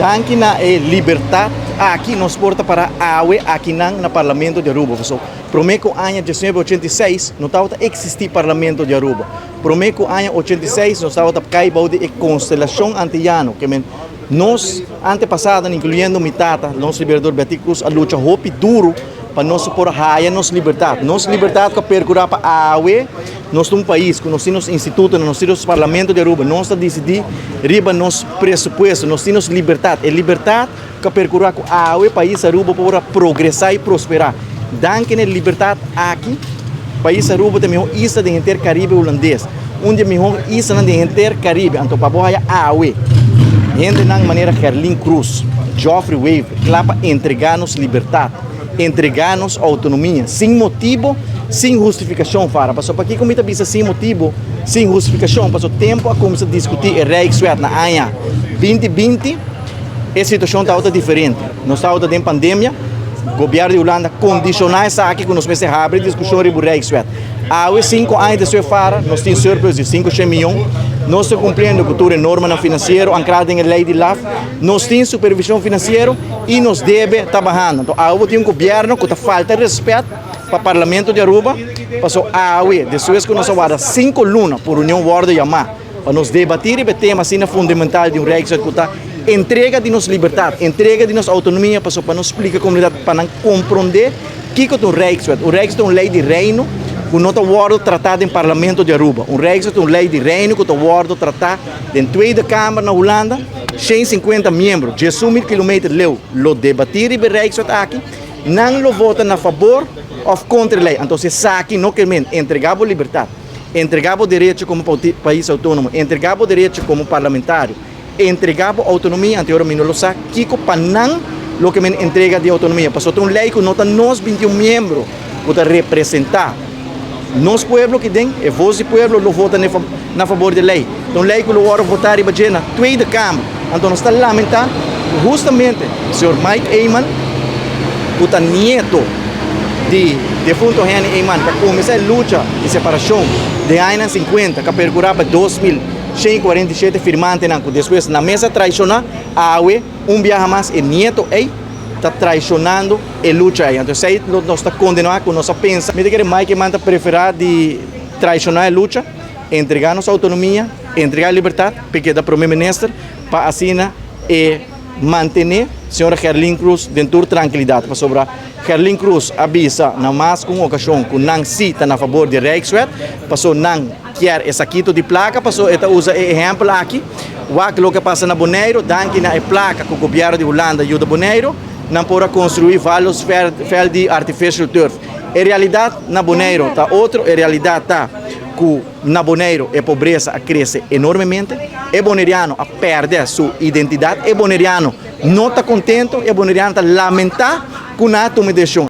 Danke na liberdade aqui nos porta para a AUE aqui na Parlamento de Aruba. So, prometo ano de 1986 não estava existir Parlamento de Aruba. Prometo ano 86 não estava caibau de constelação antiano que nós antepassados, incluindo minha tata, nosso libertador Beatriz Cruz, a luta hope duro para nós supor a nossa liberdade. Nossa liberdade que percorrer para a AUE, nós temos um país, com nós temos institutos, nós temos Parlamento de Aruba, nós decidimos riba nosso pressuposto, nós temos liberdade. É liberdade que percorrer com a AUE, país Aruba, para progressar e prosperar. Danke na liberdade aqui, país Aruba também é uma isla de intercaribe holandês, onde é melhor isla de intercaribe, então para a AUE. Gente na maneira Gerlin Cruz, Geoffrey Wave, clapa entregar-nos liberdade, entregar-nos autonomia, sem motivo, sem justificação, para para aqui como está bisa sem motivo, sem justificação, passou tempo a começar a discutir o Rijkswet na ANHA 2020, a situação está diferente. Nós estamos em pandemia, o governo de Holanda condicionar essa aqui que nós meses abre discussão sobre o Rijkswet. Há 5 anos de sua fara, nós temos surplus de 500 milhões, nós estamos cumprindo com toda a norma financeira, ancrada na lei de LAF, nós temos supervisão financeira e nos deve trabalhando. Então, há um governo que falta de respeito para o Parlamento de Aruba, passou a AUE, depois que nós guardamos 5 lunas por União World Yamá, para nos debater e tema assim fundamental de um Rijkswet que está entrega de nossa liberdade, entrega de nossa autonomia, para nos explicar a comunidade, para compreender o que é um Rijkswet. O Rijkswet é uma lei de reino, que não está tratado em Parlamento de Aruba. Um Rijkswet é uma lei de reino que está tratado em Tweede Câmara na Holanda, 150 membros, 10.000 km leu, lo debatir e o Rijkswet aqui, não lo votam a favor ou contra a lei. Então, se aqui não quer entregar a liberdade, entregar o direito como país autônomo, entregar o direito como parlamentário, entregar a autonomia, anterior a não sabe, que para não lo que entrega de autonomia. Passou uma lei que não está nós 21 membros para representar. Nosso povo que tem, é voz do povo que vota na favor da lei. Então, lei que o ora votar e bater na Tweede Câmara. Então, nós estamos lamentando, justamente, o senhor Mike Eyman, que está nieto de defunto Henry Eyman, que começou a luta de separação de anos 50, que percorreu para 2.147 firmantes, que depois, na mesa traicionar, a AUE, viaja mais, e nieto está traicionando a luta aí. Então, se nós está condenado com nossa pensa, me diga que Mike manda preferir de traicionar a luta, entregar nossa autonomia, entregar a liberdade, porque da primeiro-ministro, para assim manter a senhora Gerlin Cruz dentro de tranquilidade. Para sobrar, Gerlin Cruz avisa na mais com ocasião que não cita na favor de Rijkswet, passou não quer esse quito de placa, passou esta usa exemplo aqui, o que passa na Bonaire, danke na placa que o governo de Holanda ajuda Bonaire, não pode construir vários feldos de artificial turf. A realidade na Bonaire está outra, a realidade está que na Bonaire a pobreza cresce enormemente, o boneriano perde sua identidade, o boneriano não está contente, o boneriano está lamentando com a tomada de decisão.